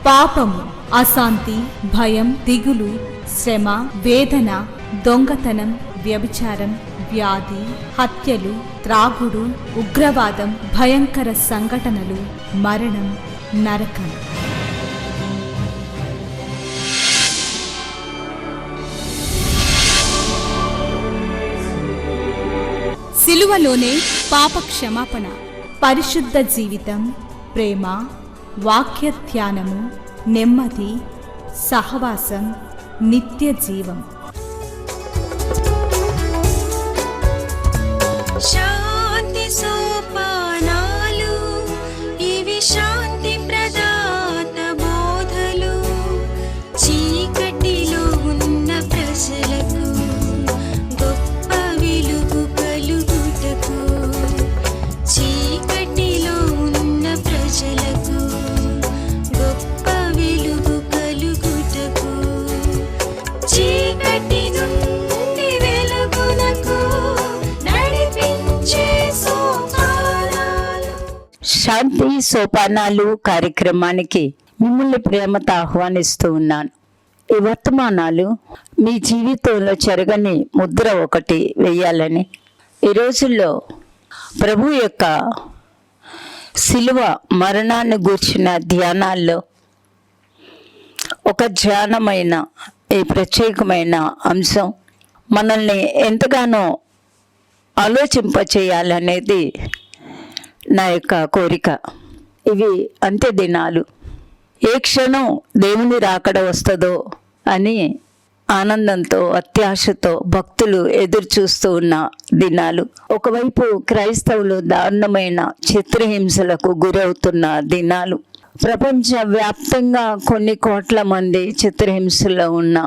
పాపము, అశాంతి, భయం, దిగులు, శ్రమ, వేదన, దొంగతనం, వ్యభిచారం, వ్యాధి, హత్యలు, త్రాగుడు, ఉగ్రవాదం, భయంకర సంఘటనలు, మరణం, నరకం. సిలువలోనే పాప క్షమాపణ, పరిశుద్ధ జీవితం, ప్రేమ, వాక్య ధ్యానము, నెమ్మది, సహవాసం, నిత్య జీవం. శాంతి సోపానాలు, ఇవి శాంతి ప్రదాత బోధలు. చీకటిలో ఉన్న ప్రజలకు గొప్ప వెలుగు కలుగుటకు, చీకటిలో ఉన్న ప్రజలకు గొప్ప వెలుగు కలుగుటకు, చీకటి నుండి వెలుగునకు నడిపించే సోపానాలు. శాంతి సోపానాలు కార్యక్రమానికి మిమ్మల్ని ప్రేమతో ఆహ్వానిస్తూ ఉన్నాను. ఈ వర్తమానాలు మీ జీవితంలో చెరగని ముద్ర ఒకటి వేయాలని, ఈ రోజుల్లో ప్రభు యొక్క శిలువ మరణాన్ని గూర్చిన ధ్యానాల్లో ఒక ధ్యానమైన ఈ ప్రత్యేకమైన అంశం మనల్ని ఎంతగానో ఆలోచింపచేయాలనేది నా యొక్క కోరిక. ఇవి అంత్య దినాలు. ఏ క్షణం దేవుని రాకడ వస్తుందో అని ఆనందంతో అత్యాశతో భక్తులు ఎదురు చూస్తూ ఉన్న దినాలు. ఒకవైపు క్రైస్తవులు దారుణమైన చిత్రహింసలకు గురవుతున్న దినాలు. ప్రపంచ వ్యాప్తంగా కొన్ని కోట్ల మంది చిత్రహింసలో ఉన్న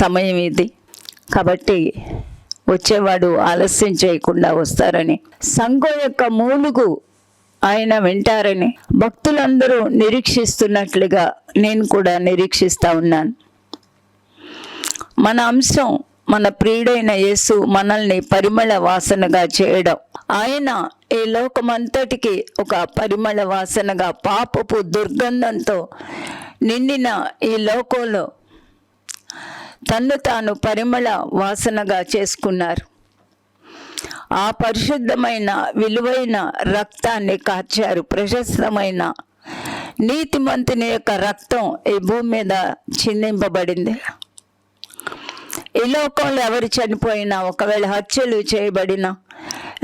సమయం ఇది. కాబట్టి వచ్చేవాడు ఆలస్యం చేయకుండా వస్తారని, సంఘం యొక్క మూలుగు ఆయన వింటారని భక్తులందరూ నిరీక్షిస్తున్నట్లుగా నేను కూడా నిరీక్షిస్తూ ఉన్నాను. మన అంశం మన ప్రియుడైన యేసు మనల్ని పరిమళ వాసనగా చేయడం. ఆయన ఈ లోకమంతటికి ఒక పరిమళ వాసనగా, పాపపు దుర్గంధంతో నిండిన ఈ లోకంలో తన్ను తాను పరిమళ వాసనగా చేసుకున్నారు. ఆ పరిశుద్ధమైన విలువైన రక్తాన్ని కార్చారు. ప్రశస్తమైన నీతిమంతుని యొక్క రక్తం ఈ భూమి మీద చిందింపబడింది. ఈ లోకంలో ఎవరు చనిపోయినా, ఒకవేళ హత్యలు చేయబడిన,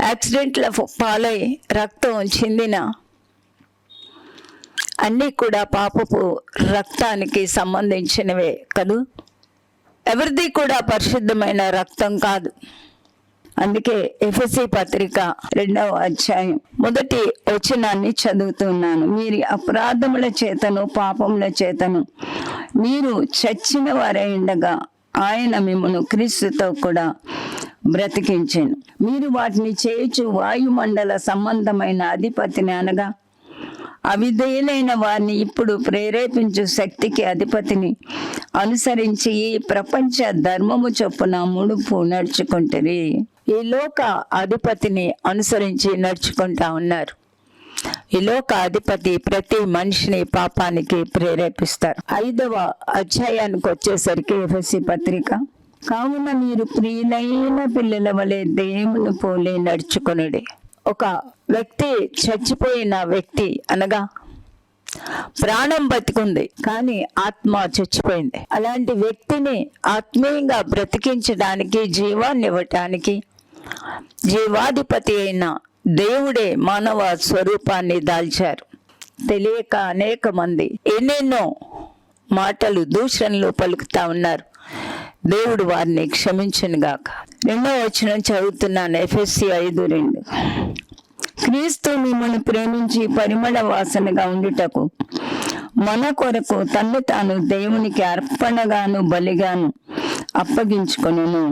యాక్సిడెంట్ల పాలై రక్తం చిందిన, అన్నీ కూడా పాపపు రక్తానికి సంబంధించినవే కదూ. ఎవరిది కూడా పరిశుద్ధమైన రక్తం కాదు. అందుకే ఎఫెసీ పత్రిక 2వ అధ్యాయం 1వ వచనాన్ని చదువుతున్నాను. మీరు అపరాధముల చేతను పాపముల చేతను మీరు చచ్చిన వారై ఉండగా ఆయన మిమ్మల్ని క్రీస్తుతో కూడా బ్రతికించెను. మీరు వాటిని చేయుచు వాయుమండల సంబంధమైన అధిపతిని, అనగా అవిధేయులైన వారిని ఇప్పుడు ప్రేరేపించు శక్తికి అధిపతిని అనుసరించి ఈ ప్రపంచ ధర్మము చొప్పున ముడుపు నడుచుకుంటారు. ఈ లోక అధిపతిని అనుసరించి నడుచుకుంటా ఉన్నారు. ఈ లోక అధిపతి ప్రతి మనిషిని పాపానికి ప్రేరేపిస్తారు. 5వ అధ్యాయానికి వచ్చేసరికి ఎఫెసీ పత్రిక, కావున మీరు ప్రియులైన పిల్లల వలె దేవుని పోలే నడుచుకొనుడి. ఒక వ్యక్తి, చచ్చిపోయిన వ్యక్తి అనగా ప్రాణం బతికుంది కానీ ఆత్మ చచ్చిపోయింది. అలాంటి వ్యక్తిని ఆత్మీయంగా బ్రతికించడానికి, జీవాన్ని ఇవ్వటానికి జీవాధిపతి అయిన దేవుడే మానవ స్వరూపాన్ని దాల్చారు. తెలియక అనేక మంది ఎన్నెన్నో మాటలు, దూషణలు పలుకుతా ఉన్నారు. దేవుడు వారిని క్షమించునుగాక. 2వ వచనం చదువుతున్నాను, ఎఫెసీ 5:2. క్రీస్తు మిమ్మల్ని ప్రేమించి పరిమళ వాసనగా ఉండుటకు మన కొరకు తన్ను తాను దేవునికి అర్పణగాను బలిగాను అప్పగించుకొనును.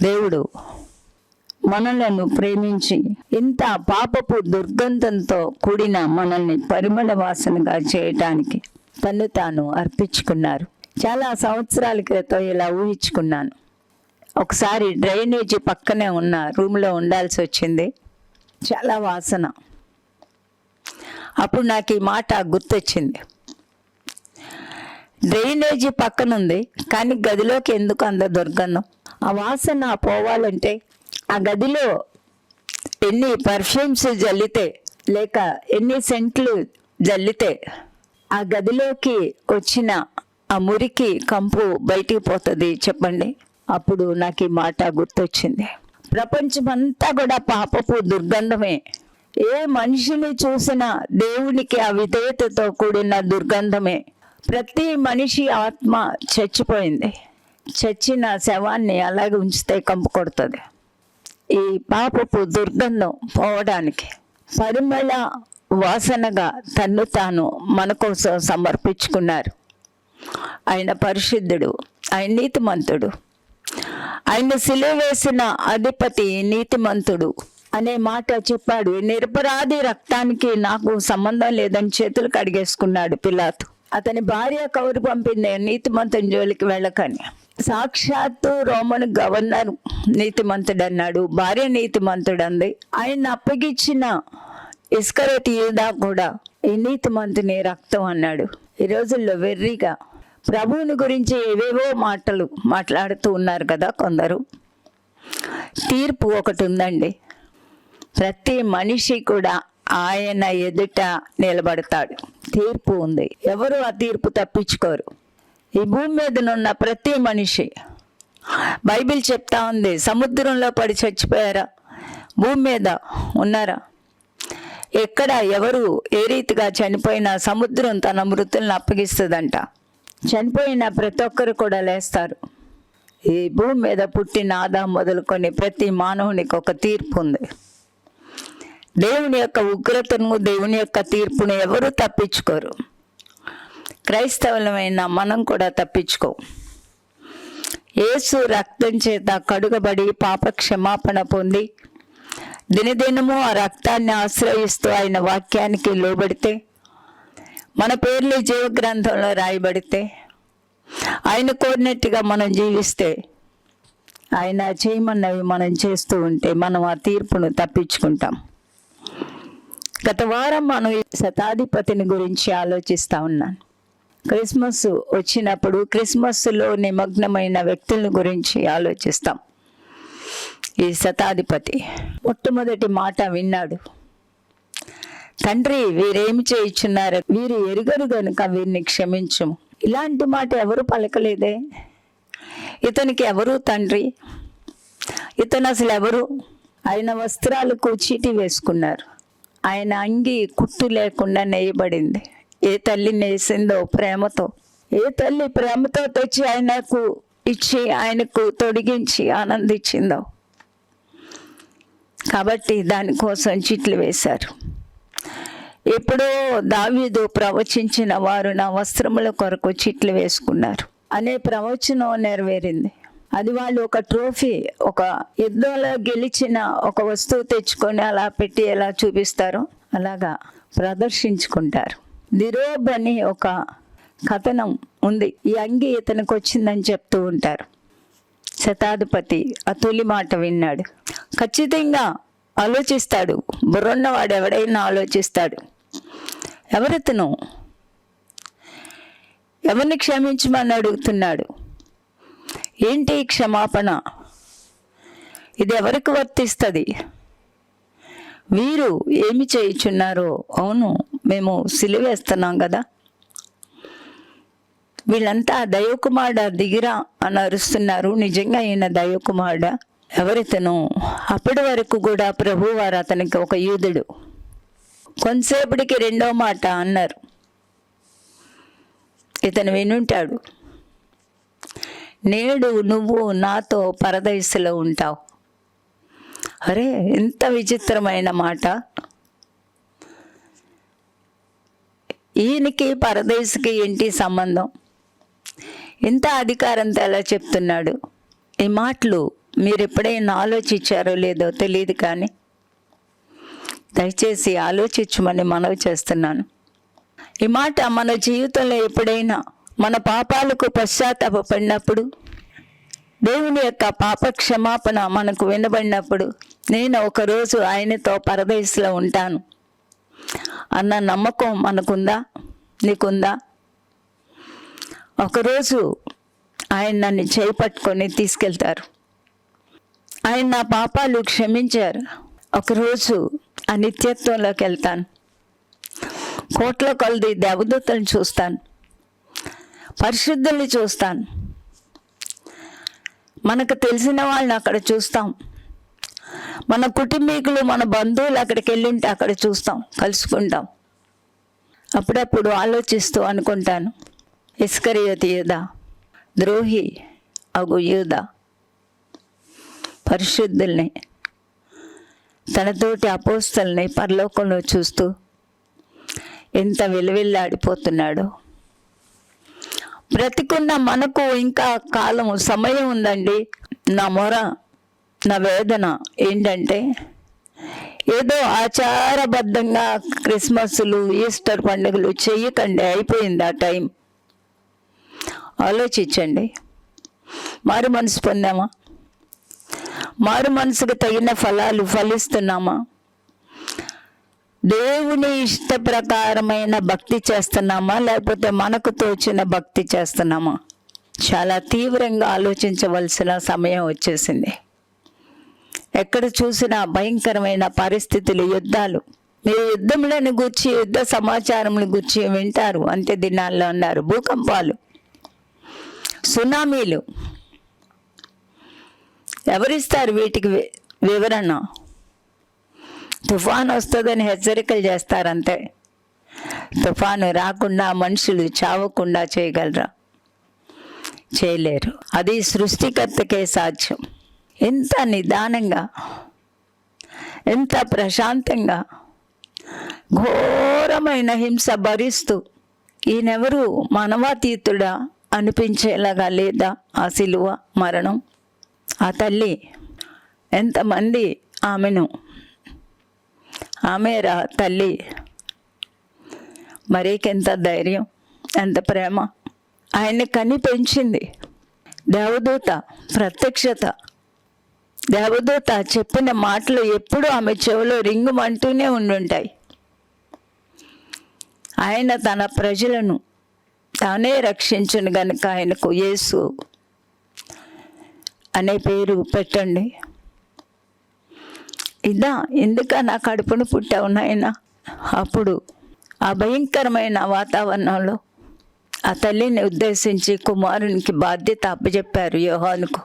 దేవుడు మనలను ప్రేమించి ఇంత పాపపు దుర్గంధంతో కూడిన మనల్ని పరిమళ వాసనగా చేయటానికి తన్ను తాను అర్పించుకున్నారు. చాలా సంవత్సరాల క్రితం ఇలా ఊహించుకున్నాను. ఒకసారి డ్రైనేజీ పక్కనే ఉన్న రూమ్లో ఉండాల్సి వచ్చింది. చాలా వాసన. అప్పుడు నాకు ఈ మాట గుర్తొచ్చింది. డ్రైనేజీ పక్కనుంది, కానీ గదిలోకి ఎందుకు అంత దుర్గంధం? ఆ వాసన పోవాలంటే ఆ గదిలో ఎన్ని పర్ఫ్యూమ్స్ జల్లితే, లేక ఎన్ని సెంట్లు జల్లితే ఆ గదిలోకి వచ్చిన ఆ మురికి కంపు బయటికి పోతుంది చెప్పండి. అప్పుడు నాకు ఈ మాట గుర్తొచ్చింది. ప్రపంచమంతా కూడా పాపపు దుర్గంధమే. ఏ మనిషిని చూసినా దేవునికి అవిధేయతతో కూడిన దుర్గంధమే. ప్రతి మనిషి ఆత్మ చచ్చిపోయింది. చచ్చిన శవాన్ని అలాగే ఉంచితే కంపు కొడుతుంది. ఈ పాపపు దుర్గంధం పోవడానికి పరిమళ వాసనగా తన్ను తాను మన కోసం సమర్పించుకున్నారు. ఆయన పరిశుద్ధుడు, ఆయన నీతిమంతుడు, ఆయన సిలువ వేసిన అధిపతి నీతిమంతుడు అనే మాట చెప్పాడు. నిరపరాధి రక్తానికి నాకు సంబంధం లేదని చేతులు కడిగేసుకున్నాడు పిలాతు. అతని భార్య కౌరు పంపింది నీతిమంతుని జోలికి వెళ్ళకని. సాక్షాత్తు రోమన్ గవర్నర్ నీతిమంతుడు అన్నాడు, భార్య నీతిమంతుడు అంది. ఆయన అప్పగించిన ఇస్కరియోతు యూదా కూడా ఈ నీతిమంతుని రక్తం అన్నాడు. ఈ రోజుల్లో వెర్రిగా ప్రభువుని గురించి ఏవేవో మాటలు మాట్లాడుతూ ఉన్నారు కదా కొందరు. తీర్పు ఒకటి ఉందండి. ప్రతి మనిషి కూడా ఆయన ఎదుట నిలబడతాడు. తీర్పు ఉంది. ఎవరు ఆ తీర్పు తప్పించుకోరు. ఈ భూమి మీదనున్న ప్రతి మనిషి, బైబిల్ చెప్తా ఉంది, సముద్రంలో పడి చచ్చిపోయారా? భూమి మీద ఉన్నారా? ఎక్కడ ఎవరు ఏ రీతిగా చనిపోయినా సముద్రం తన మృతులను అప్పగిస్తుందంట. చనిపోయిన ప్రతి ఒక్కరు కూడా లేస్తారు. ఈ భూమి మీద పుట్టిన ఆదాము మొదలుకొని ప్రతి మానవునికి ఒక తీర్పు ఉంది. దేవుని యొక్క ఉగ్రతను, దేవుని యొక్క తీర్పును ఎవరు తప్పించుకోరు. క్రైస్తవులమైన మనం కూడా తప్పించుకో. యేసు రక్తం చేత కడుగబడి పాప క్షమాపణ పొంది దినదినము ఆ రక్తాన్ని ఆశ్రయిస్తూ ఆయన వాక్యానికి లోబడితే, మన పేర్లు జీవ గ్రంథంలో రాయబడితే, ఆయన కోరినట్టుగా మనం జీవిస్తే, ఆయన చేయమన్నవి మనం చేస్తూ ఉంటే మనం ఆ తీర్పును తప్పించుకుంటాం. గత వారం మనం ఈ శతాధిపతిని గురించి ఆలోచిస్తూ ఉన్నాను. క్రిస్మస్ వచ్చినప్పుడు క్రిస్మస్లో నిమగ్నమైన వ్యక్తుల గురించి ఆలోచిస్తాం. ఈ శతాధిపతి మొట్టమొదటి మాట విన్నాడు, తండ్రి వీరేమి చేయుచున్నారు, వీరు ఎరుగరు గనుక వీరిని క్షమించుము. ఇలాంటి మాట ఎవరు పలకలేదే. ఇతనికి ఎవరు తండ్రి? ఇతను అసలు ఎవరు? ఆయన వస్త్రాలకు చీటీ వేసుకున్నారు. ఆయన అంగి కుట్టు లేకుండా నేయబడింది. ఏ తల్లి నేసిందో ప్రేమతో, ఏ తల్లి ప్రేమతో తెచ్చి ఆయనకు ఇచ్చి ఆయనకు తొడిగించి ఆనందించిందో, కాబట్టి దానికోసం చీట్లు వేశారు. ఎప్పుడో దావీదు ప్రవచించిన వారు నా వస్త్రముల కొరకు చీట్లు వేసుకున్నారు అనే ప్రవచనం నెరవేరింది. అది వాళ్ళు ఒక ట్రోఫీ, ఒక యుద్ధంలో గెలిచిన ఒక వస్తువు తెచ్చుకొని అలా పెట్టి ఎలా చూపిస్తారో అలాగా ప్రదర్శించుకుంటారు. దిరోబ్ అని ఒక కథనం ఉంది. ఈ అంగి ఇతనికి వచ్చిందని చెప్తూ ఉంటారు. శతాధిపతి ఆ తొలి మాట విన్నాడు. ఖచ్చితంగా ఆలోచిస్తాడు. బుర్రున్నవాడు ఎవడైనా ఆలోచిస్తాడు. ఎవరితను? ఎవరిని క్షమించమని అడుగుతున్నాడు? ఏంటి క్షమాపణ? ఇది ఎవరికి వర్తిస్తుంది? వీరు ఏమి చేయుచున్నారో? అవును, మేము సిలువేస్తున్నాం కదా. వీళ్ళంతా దైవకుమారుడా దిగిరా అని అరుస్తున్నారు. నిజంగా ఈయన దైవకుమారుడా? ఎవరితను? అప్పటి వరకు కూడా ప్రభువారు అతనికి ఒక యూదుడు. కొంతసేపటికి రెండో మాట అన్నారు. ఇతను వినుంటాడు, నేడు నువ్వు నాతో పరదైసులో ఉంటావు. అరే, ఎంత విచిత్రమైన మాట! ఈయనకి పరదేశికి ఏంటి సంబంధం? ఇంత అధికారంతో ఎలా చెప్తున్నాడు? ఈ మాటలు మీరు ఎప్పుడైనా ఆలోచించారో లేదో తెలియదు, కానీ దయచేసి ఆలోచించమని మనవి చేస్తున్నాను. ఈ మాట మన జీవితంలో ఎప్పుడైనా మన పాపాలకు పశ్చాత్తాపడినప్పుడు, దేవుని యొక్క పాప క్షమాపణ మనకు వినబడినప్పుడు, నేను ఒకరోజు ఆయనతో పరదేశంలో ఉంటాను అన్న నమ్మకం మనకుందా? నీకుందా? ఒకరోజు ఆయన నన్ను చేయి పట్టుకొని తీసుకెళ్తారు. ఆయన నా పాపాలు క్షమించారు. ఒకరోజు ఆ నిత్యత్వంలోకి వెళ్తాను. కోట్ల కొలది దేవదూతలను చూస్తాను, పరిశుద్ధుల్ని చూస్తాను, మనకు తెలిసిన వాళ్ళని అక్కడ చూస్తాం, మన కుటుంబీకులు మన బంధువులు అక్కడికి వెళ్ళింటే అక్కడ చూస్తాం, కలుసుకుంటాం. అప్పుడప్పుడు ఆలోచిస్తూ అనుకుంటాను, ఇస్కరియోతు యూదా, ద్రోహి అగు యూదా పరిశుద్ధుల్ని, తనతోటి అపోస్తల్ని పరలోకంలో చూస్తూ ఎంత విలువిల్లాడిపోతున్నాడో. బ్రతికున్న మనకు ఇంకా కాలం సమయం ఉందండి. నా మొర, నా వేదన ఏంటంటే, ఏదో ఆచారబద్ధంగా క్రిస్మస్లు, ఈస్టర్ పండుగలు చెయ్యకండి, అయిపోయింది ఆ టైం. ఆలోచించండి. మారు మనసు పొందామా? మారు మనసుకు తగిన ఫలాలు ఫలిస్తున్నామా? దేవుని ఇష్ట ప్రకారమైన భక్తి చేస్తున్నామా, లేకపోతే మనకు తోచిన భక్తి చేస్తున్నామా? చాలా తీవ్రంగా ఆలోచించవలసిన సమయం వచ్చేసింది. ఎక్కడ చూసినా భయంకరమైన పరిస్థితులు, యుద్ధాలు. మీరు యుద్ధములను గూర్చి, యుద్ధ సమాచారములను గూర్చి వింటారు. అంతే దినాల్లో అన్నారు. భూకంపాలు, సునామీలు. ఎవరిస్తారు వీటికి వివరణ? తుఫాను వస్తుందని హెచ్చరికలు చేస్తారంతే. తుఫాను రాకుండా మనుషులు చావకుండా చేయగలరా? చేయలేరు. అది సృష్టికర్తకే సాధ్యం. ఎంత నిదానంగా, ఎంత ప్రశాంతంగా, ఘోరమైన హింస భరిస్తూ ఈయనెవరు మానవాతీతుడా అనిపించేలాగా లేదా ఆ సిలువ మరణం? ఆ తల్లి ఎంతమంది ఆమెను, ఆమె రా తల్లి, మరీకెంత ధైర్యం, ఎంత ప్రేమ. ఆయన్ని కని పెంచింది దేవదూత ప్రత్యక్షత. దేవదూత చెప్పిన మాటలు ఎప్పుడూ ఆమె చెవిలో రింగుమంటూనే ఉండుంటాయి. ఆయన తన ప్రజలను తానే రక్షించును గనుక ఆయనకు యేసు అనే పేరు పెట్టండి. ఇదా ఎందుక నా కడుపును పుట్టావు నాయన? అప్పుడు ఆ భయంకరమైన వాతావరణంలో ఆ తల్లిని ఉద్దేశించి కుమారునికి బాధ్యత అప్పచెప్పారు యోహానుకు.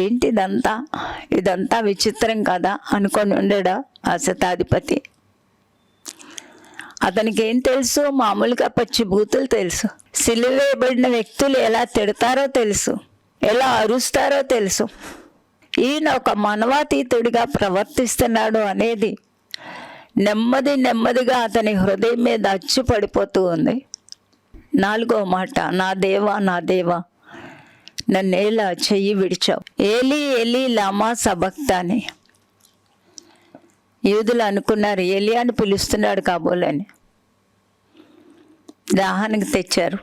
ఏంటిదంతా? ఇదంతా విచిత్రం కదా అనుకొని ఉండడా ఆ శతాధిపతి? అతనికి ఏం తెలుసు? మామూలుగా పచ్చి బూతులు తెలుసు. సిలువేయబడిన వ్యక్తులు ఎలా తిడతారో తెలుసు, ఎలా అరుస్తారో తెలుసు. ఈయన ఒక మానవాతీతుడిగా ప్రవర్తిస్తున్నాడు అనేది నెమ్మదిగా అతని హృదయం మీద అచ్చు పడిపోతూ ఉంది. 4వ మాట, నా దేవా నా దేవా నన్నేలా చెయ్యి విడిచావు. ఏలీ ఏలీ లామా సబక్తాని. యూదులు అనుకున్నారు ఏలియాని పిలుస్తున్నాడు కాబోలని. దాహానికి తెచ్చారు.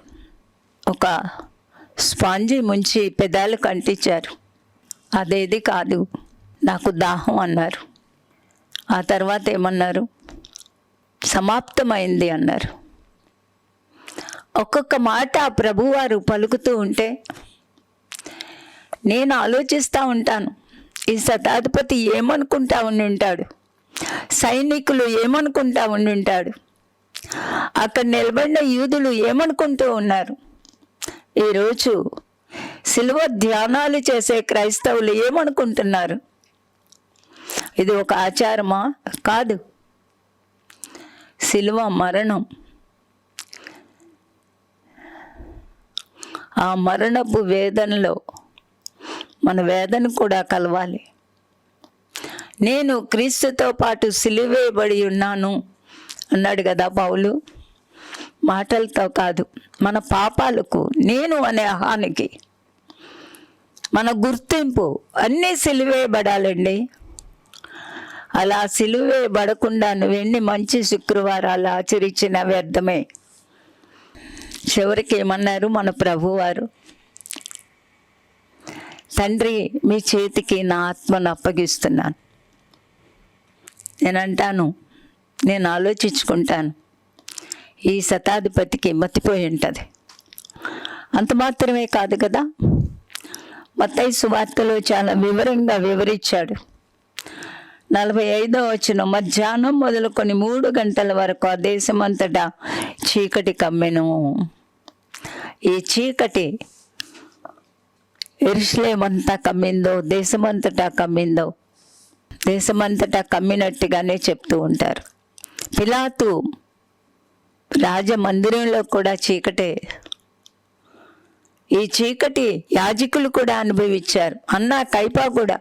ఒక స్పాంజి ముంచి పెదాలకు అంటించారు. అదేది కాదు, నాకు దాహం అన్నారు. ఆ తర్వాత ఏమన్నారు? సమాప్తమైంది అన్నారు. ఒక్కొక్క మాట ప్రభువారు పలుకుతూ ఉంటే నేను ఆలోచిస్తూ ఉంటాను, ఈ శతాధిపతి ఏమనుకుంటా ఉండి ఉంటాడు, సైనికులు ఏమనుకుంటా ఉండి ఉంటాడు, అక్కడ నిలబడిన యూదులు ఏమనుకుంటూ ఉన్నారు, ఈరోజు సిలువ ధ్యానాలు చేసే క్రైస్తవులు ఏమనుకుంటున్నారు. ఇది ఒక ఆచారమా? కాదు. సిలువ మరణం. ఆ మరణపు వేదనలో మన వేదన కూడా కలవాలి. నేను క్రీస్తుతో పాటు సిలువేయబడి ఉన్నాను అన్నాడు కదా పౌలు. మాటలతో కాదు, మన పాపాలకు, నేను అనే అహానికి, మన గుర్తింపు అన్నీ సిలువేయబడాలండి. అలా సిలువేయబడకుండా నువ్వెన్ని మంచి శుక్రవారాలు ఆచరించిన వ్యర్థమే. చివరికి ఏమన్నారు మన ప్రభువారు? తండ్రి మీ చేతికి నా ఆత్మను అప్పగిస్తున్నాను. నేను అంటాను, నేను ఆలోచించుకుంటాను, ఈ శతాధిపతికి మతిపోయి ఉంటుంది. అంత మాత్రమే కాదు కదా, మత్తయి సువార్తలో చాలా వివరంగా వివరించాడు. 45వ వచనం, మధ్యాహ్నం మొదలుకొని 3 గంటల వరకు ఆ దేశమంతటా చీకటి కమ్మెను. ఈ చీకటి యెరూషలేమంతా కమ్మిందో, దేశమంతటా కమ్మిందో, దేశమంతటా కమ్మినట్టుగానే చెప్తూ ఉంటారు. పిలాతు రాజమందిరంలో కూడా చీకటే. ఈ చీకటి యాజకులు కూడా అనుభవించారు. అన్నా కైపా కూడా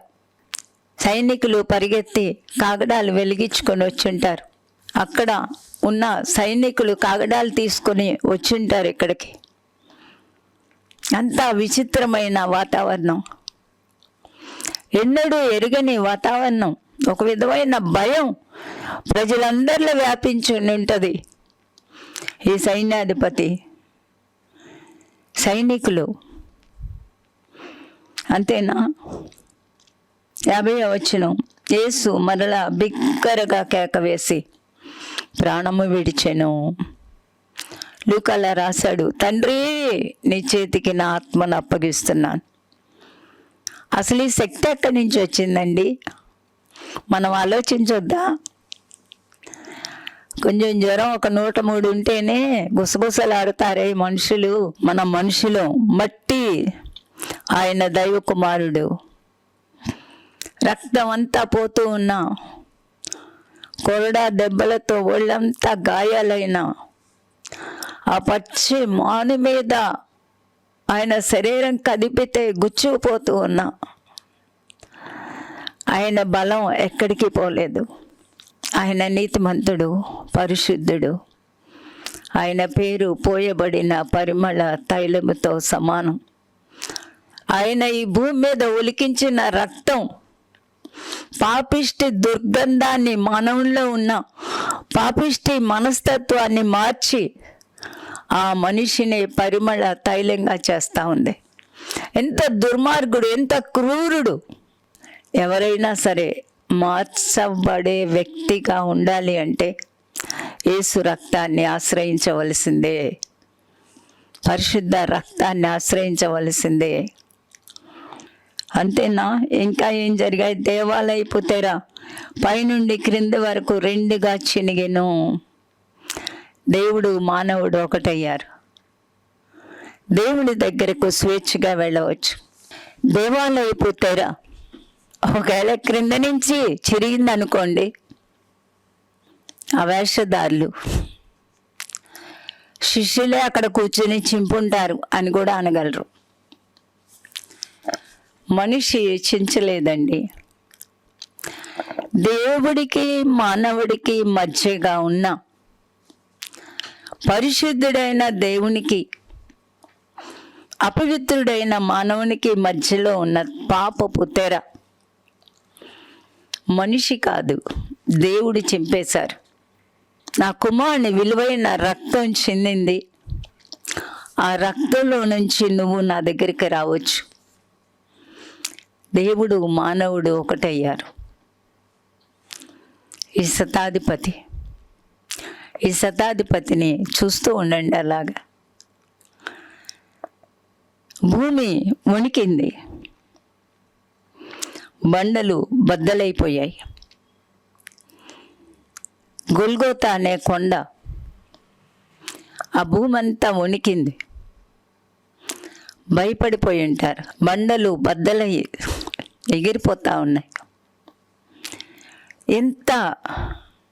సైనికులు పరిగెత్తి కాగడాలు వెలిగించుకొని వచ్చుంటారు. అక్కడ ఉన్న సైనికులు కాగడాలు తీసుకొని వచ్చుంటారు ఇక్కడికి. అంతా విచిత్రమైన వాతావరణం, ఎన్నడూ ఎరుగని వాతావరణం, ఒక విధమైన భయం ప్రజలందరిలో వ్యాపించి ఉంటుంది. ఈ సైన్యాధిపతి, సైనికులు, అంతేనా? 50వ వచనం, యేసు మరలా బిగ్గరగా కేక వేసి ప్రాణము విడిచెను. లూకాలా రాశాడు, తండ్రి నీ చేతికి నా ఆత్మను అప్పగిస్తున్నాను. అసలు ఈ శక్తి ఎక్కడి నుంచి వచ్చిందండి? మనం ఆలోచించొద్దా? కొంచెం జ్వరం ఒక 103 ఉంటేనే గుసగుసలాడుతారే మనుషులు. మన మనుషులు మట్టి, ఆయన దైవ కుమారుడు. రక్తం అంతా పోతూ ఉన్నా, కొరడా దెబ్బలతో ఒళ్ళంతా గాయాలైన ఆ పచ్చి మాను మీద ఆయన శరీరం కదిపితే గుచ్చుకుపోతూ ఉన్నా, ఆయన బలం ఎక్కడికి పోలేదు. ఆయన నీతిమంతుడు, పరిశుద్ధుడు. ఆయన పేరు పోయబడిన పరిమళ తైలముతో సమానం. ఆయన ఈ భూమి మీద ఒలికించిన రక్తం పాపిష్టి దుర్గంధాన్ని, మానవుల్లో ఉన్న పాపిష్టి మనస్తత్వాన్ని మార్చి ఆ మనిషిని పరిమళ తైలంగా చేస్తూ ఉంది. ఎంత దుర్మార్గుడు, ఎంత క్రూరుడు! ఎవరైనా సరే మార్చబడే వ్యక్తిగా ఉండాలి అంటే యేసు రక్తాన్ని ఆశ్రయించవలసిందే, పరిశుద్ధ రక్తాన్ని ఆశ్రయించవలసిందే. అంతేనా? ఇంకా ఏం జరిగాయి? దేవాలయపు తెర పైనుండి క్రింది వరకు 2గా చినిగెను. దేవుడు మానవుడు ఒకటయ్యారు. దేవుడి దగ్గరకు స్వేచ్ఛగా వెళ్ళవచ్చు. దేవాలయపు తెర ఒకవేళ క్రింద నుంచి చిరిగిందనుకోండి, ఆ వేషధారులు శిష్యులే అక్కడ కూర్చొని చింపుంటారు అని కూడా అనగలరు. మనిషి చించలేదండి. దేవుడికి మానవుడికి మధ్యగా ఉన్న పరిశుద్ధుడైన దేవునికి, అపవిత్రుడైన మానవునికి మధ్యలో ఉన్న పాపపు తెర మనిషి కాదు, దేవుడు చింపేశారు. నా కుమారుని విలువైన రక్తం చిందింది, ఆ రక్తంలో నుంచి నువ్వు నా దగ్గరికి రావచ్చు. దేవుడు మానవుడు ఒకటయ్యారు. ఈ శతాధిపతిని చూస్తూ ఉండండి. అలాగా భూమి వణికింది, బండలు బద్దలైపోయాయి. గొల్గోతా అనే కొండ, ఆ భూమి అంతా వణికింది. భయపడిపోయి ఉంటారు. బండలు బద్దలయ్యి ఎగిరిపోతా ఉన్నాయి. ఎంత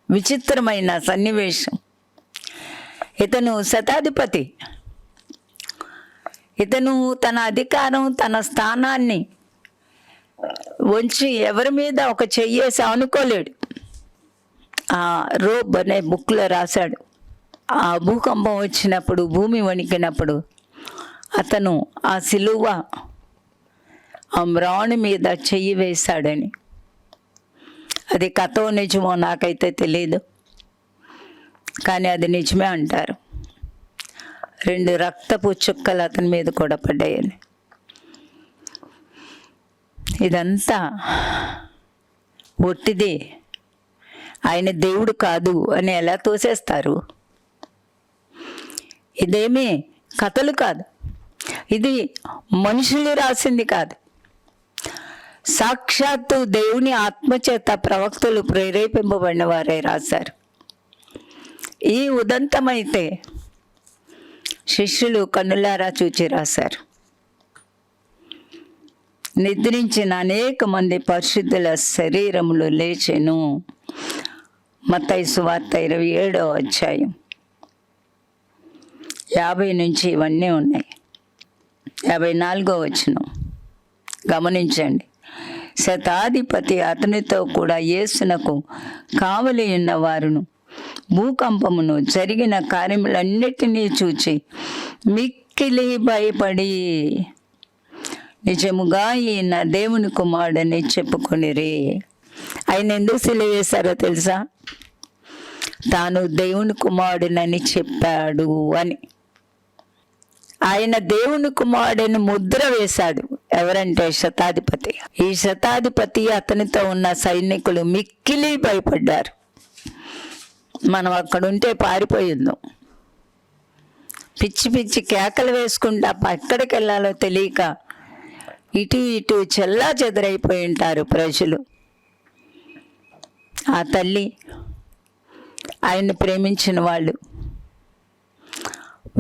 విచిత్రమైన సన్నివేశం! ఇతను శతాధిపతి, ఇతను తన అధికారం, తన స్థానాన్ని వంచి ఎవరి మీద ఒక చెయ్యేసి అనుకోలేడు. ఆ రోబ్ అనే బుక్లో రాశాడు, ఆ భూకంపం వచ్చినప్పుడు, భూమి వణికినప్పుడు అతను ఆ సిలువ ఆ మ్రాణి మీద చెయ్యి వేశాడని. అది కథో నిజమో నాకైతే తెలియదు, కానీ అది నిజమే అంటారు. 2 రక్తపు చుక్కలు అతని మీద కూడా పడ్డాయని. ఇదంతా ఒట్టిది. ఆయన దేవుడు కాదు అని ఎలా తోసేస్తారు? ఇదేమీ కథలు కాదు, ఇది మనుషులు రాసింది కాదు. సాక్షాత్తు దేవుని ఆత్మచేత ప్రవక్తలు ప్రేరేపింపబడిన వారే రాశారు. ఈ ఉదంతమైతే శిష్యులు కన్నులారా చూచి రాశారు. నిద్రించిన అనేక మంది పరిశుద్ధుల శరీరములు లేచెను. మత్తయి సువార్త 27వ అధ్యాయం 50 నుంచి ఇవన్నీ ఉన్నాయి. 54వ వచనం గమనించండి. శతాధిపతి అతనితో కూడా యేసునకు కావలి ఉన్న వారును భూకంపమును జరిగిన కార్యములన్నిటినీ చూచి మిక్కిలి భయపడి నిజముగా ఈయన దేవుని కుమారుడని చెప్పుకొనిరి. ఆయన ఎందుకు సిలువ వేశారో తెలుసా? తాను దేవుని కుమారుడినని చెప్పాడు అని. ఆయన దేవుని కుమారుడిని ముద్ర వేశాడు. ఎవరంటే శతాధిపతి. ఈ శతాధిపతి అతనితో ఉన్న సైనికులు మిక్కిలి భయపడ్డారు. మనం అక్కడుంటే పారిపోయిందాం. పిచ్చి పిచ్చి కేకలు వేసుకుంటా ఎక్కడికి వెళ్ళాలో తెలియక ఇటు ఇటు చెల్లా చెదరైపోయి ఉంటారు ప్రజలు. ఆ తల్లి, ఆయన్ని ప్రేమించిన వాళ్ళు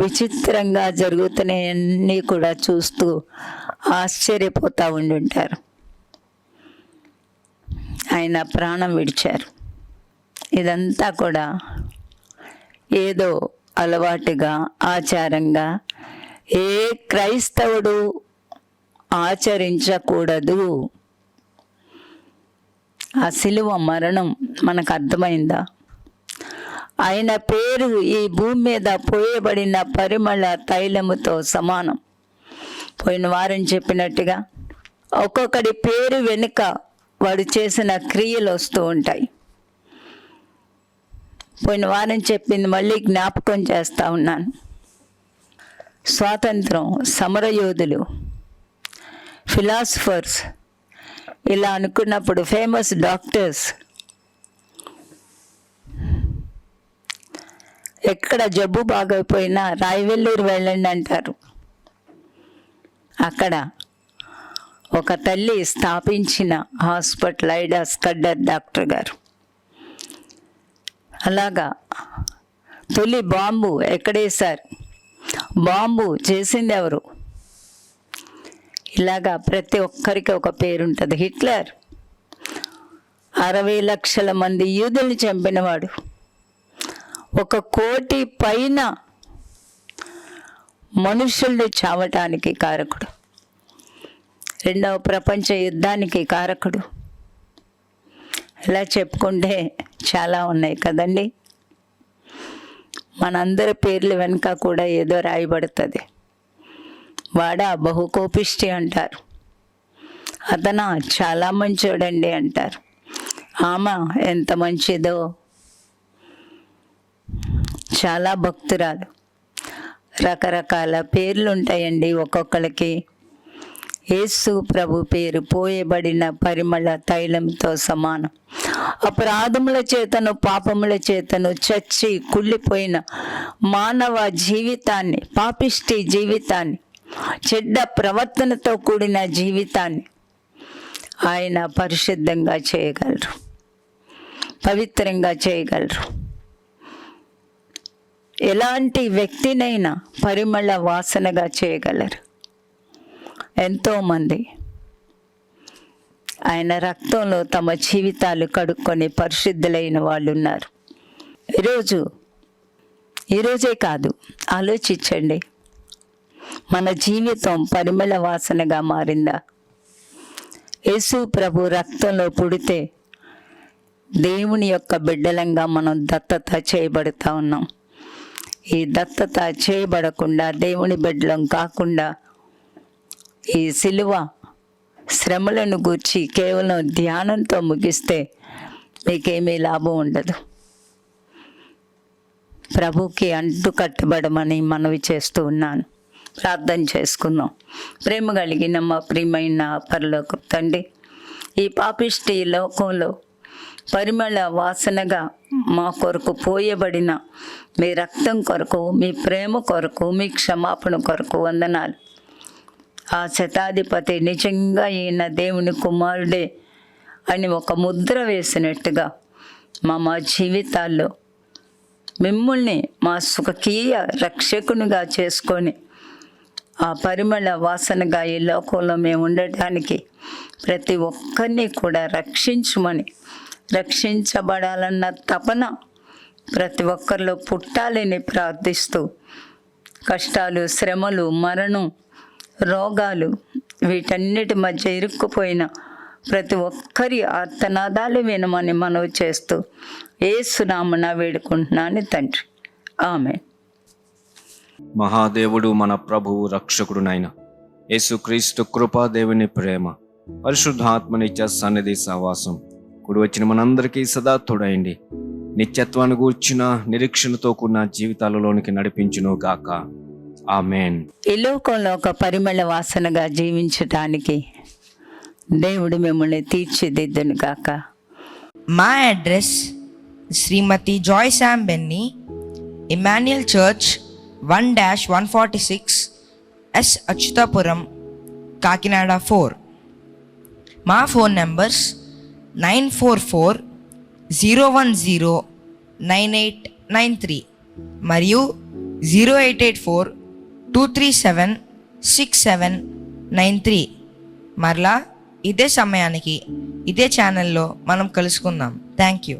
విచిత్రంగా జరుగుతున్నాయన్నీ కూడా చూస్తూ ఆశ్చర్యపోతూ ఉండుంటారు. ఆయన ప్రాణం విడిచారు. ఇదంతా కూడా ఏదో అలవాటుగా, ఆచారంగా ఏ క్రైస్తవుడు ఆచరించకూడదు. ఆ శిలువ మరణం మనకు అర్థమైందా? ఆయన పేరు ఈ భూమి మీద పోయబడిన పరిమళ తైలముతో సమానం. పోయిన వారం చెప్పినట్టుగా ఒక్కొక్కడి పేరు వెనుక వాడు చేసిన క్రియలు వస్తూ ఉంటాయి. పోయిన వారం చెప్పింది మళ్ళీ జ్ఞాపకం చేస్తూ ఉన్నాను. స్వాతంత్రం సమరయోధులు, ఫిలాసఫర్స్ ఇలా అనుకున్నప్పుడు ఫేమస్ డాక్టర్స్ ఎక్కడ జబ్బు బాగైపోయినా రాయవెల్లూరు వెళ్ళండి అంటారు. అక్కడ ఒక తల్లి స్థాపించిన హాస్పిటల్ ఐడా స్కడ్డర్ డాక్టర్ గారు. అలాగా తొలి బాంబు ఎక్కడేశారు? బాంబు చేసింది ఎవరు? ఇలాగా ప్రతి ఒక్కరికి ఒక పేరుంటుంది. హిట్లర్ 60 లక్షల మంది యూదుల్ని చంపినవాడు. 1 కోటి పైన మనుషుల్ని చావటానికి కారకుడు. 2వ ప్రపంచ యుద్ధానికి కారకుడు. ఇలా చెప్పుకుంటే చాలా ఉన్నాయి కదండి. మనందరి పేర్లు వెనుక కూడా ఏదో రాయబడుతుంది. వాడా బహుకోపిష్టి అంటారు, అతను చాలా మంచోడండి అంటారు, ఆమె ఎంత మంచిదో, చాలా భక్తురాలు. రకరకాల పేర్లు ఉంటాయండి ఒక్కొక్కరికి. యేసు ప్రభు పేరు పోయబడిన పరిమళ తైలంతో సమానం. అపరాధముల చేతను పాపముల చేతను చచ్చి కుళ్ళిపోయిన మానవ జీవితాన్ని, పాపిష్టి జీవితాన్ని, చెడ్డ ప్రవర్తనతో కూడిన జీవితాన్ని ఆయన పరిశుద్ధంగా చేయగలరు, పవిత్రంగా చేయగలరు. ఎలాంటి వ్యక్తినైనా పరిమళ వాసనగా చేయగలరు. ఎంతోమంది ఆయన రక్తంలో తమ జీవితాలు కడుక్కొని పరిశుద్ధులైన వాళ్ళు ఉన్నారు. ఈరోజే కాదు, ఆలోచించండి, మన జీవితం పరిమళ వాసనగా మారిందా? యేసు ప్రభు రక్తంలో పుడితే దేవుని యొక్క బిడ్డలంగా మనం దత్తత చేయబడుతూ ఉన్నాం. ఈ దత్తత చేయబడకుండా, దేవుని బిడ్డలం కాకుండా ఈ సిలువ శ్రమలను గూర్చి కేవలం ధ్యానంతో ముగిస్తే మీకేమీ లాభం ఉండదు. ప్రభుకి అంటు కట్టబడమని మనవి చేస్తూ ఉన్నాను. ప్రార్థన చేసుకుందాం. ప్రేమ కలిగిన మా ప్రియమైన పరలోకపు తండ్రి, ఈ పాపిష్టి లోకంలో పరిమళ వాసనగా మా కొరకు పోయబడిన మీ రక్తం కొరకు, మీ ప్రేమ కొరకు, మీ క్షమాపణ కొరకు వందనాలు. ఆ శతాధిపతి నిజంగా ఈయన దేవుని కుమారుడే అని ఒక ముద్ర వేసినట్టుగా మా జీవితాల్లో మిమ్మల్ని మా సుఖకీయ రక్షకునిగా చేసుకొని ఆ పరిమళ వాసనగా ఈ లోకంలో మేము ఉండటానికి ప్రతి ఒక్కరిని కూడా రక్షించమని, రక్షించబడాలన్న తపన ప్రతి ఒక్కరిలో పుట్టాలని ప్రార్థిస్తూ, కష్టాలు, శ్రమలు, మరణం, రోగాలు వీటన్నిటి మధ్య ఇరుక్కుపోయిన ప్రతి ఒక్కరి ఆర్తనాదాలు వినమని మనవి చేస్తూ యేసునామమున వేడుకుంటున్నాను తండ్రి, ఆమేన్. మహాదేవుడు మన ప్రభువు రక్షకుడునైన యేసుక్రీస్తు కృపా, దేవుని ప్రేమ, పరిశుద్ధాత్మ నిత్య సన్నిధి సహవాసం కూడి వచ్చిన మనందరికీ సదా తోడైండి నిత్యత్వాన్ని గూర్చిన నిరీక్షణతో కూడిన జీవితాలలోనికి నడిపించును గాక. ఆమేన్. ఈ లోకంలో ఒక పరిమళ వాసనగా జీవించటానికి దేవుడు మిమ్మల్ని తీర్చిదిద్దును గాక. మా address Shrimati Joy Sam Benny, Emmanuel church 1-146 S Achyutapuram, Kakinada 4. మా ఫోన్ నంబర్స్ 944-010-9893 మరియు 0884-237-6793. మరలా ఇదే సమయానికి ఇదే ఛానల్లో మనం కలుసుకుందాం. Thank you.